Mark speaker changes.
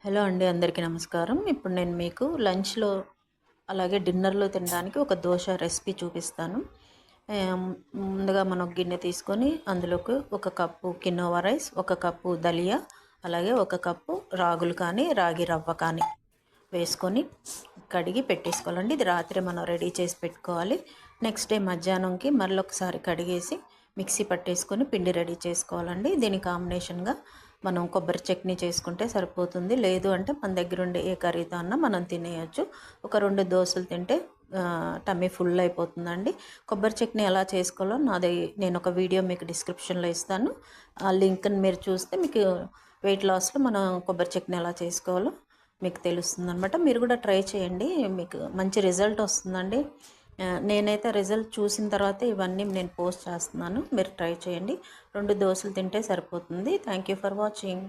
Speaker 1: Hello అండి, అందరికీ నమస్కారం. ఇప్పుడు నేను మీకు లంచ్‌లో అలాగే డిన్నర్‌లో తినడానికి ఒక దోస రెసిపీ చూపిస్తాను. ఆహ్, ముందుగా మనం ఒక గిన్నె తీసుకొని అందులోకి ఒక కప్పు కినోవా రైస్, ఒక కప్పు దలియా, అలాగే ఒక కప్పు రాగులు కానీ, రాగి రవ్వ కానీ వేసుకొని కడిగి పెట్టేసుకోవాలండి. ఇది రాత్రి మనం రెడీ చేసి పెట్టుకోవాలి. నెక్స్ట్ డే మధ్యాహ్నంకి మళ్ళొకసారి కడిగేసి మిక్సీ పట్టేసుకొని పిండి రెడీ చేసుకోవాలండి. దీని కాంబినేషన్‌గా మనం కొబ్బరి చట్నీ చేసుకుంటే సరిపోతుంది. లేదు అంటే మన దగ్గరుండే ఏ కర్రీతో అన్నా మనం తినేయొచ్చు. ఒక 2 దోసలు తింటే టమ్మీ ఫుల్ అయిపోతుందండి. కొబ్బరి చట్నీ ఎలా చేసుకోవాలో నేనొక వీడియో మీకు డిస్క్రిప్షన్‌లో ఇస్తాను. ఆ లింక్‌ని మీరు చూస్తే మీకు వెయిట్ లాస్‌లో మనం కొబ్బరి చట్నీ ఎలా చేసుకోవాలో మీకు తెలుస్తుందనమాట. మీరు కూడా ట్రై చేయండి. మీకు మంచి రిజల్ట్ వస్తుందండి. నేనైతే రిజల్ట్ చూసిన తర్వాతే ఇవన్నీ నేను పోస్ట్ చేస్తున్నాను. మీరు ట్రై చేయండి. 2 దోసలు తింటే సరిపోతుంది. Thank you for watching.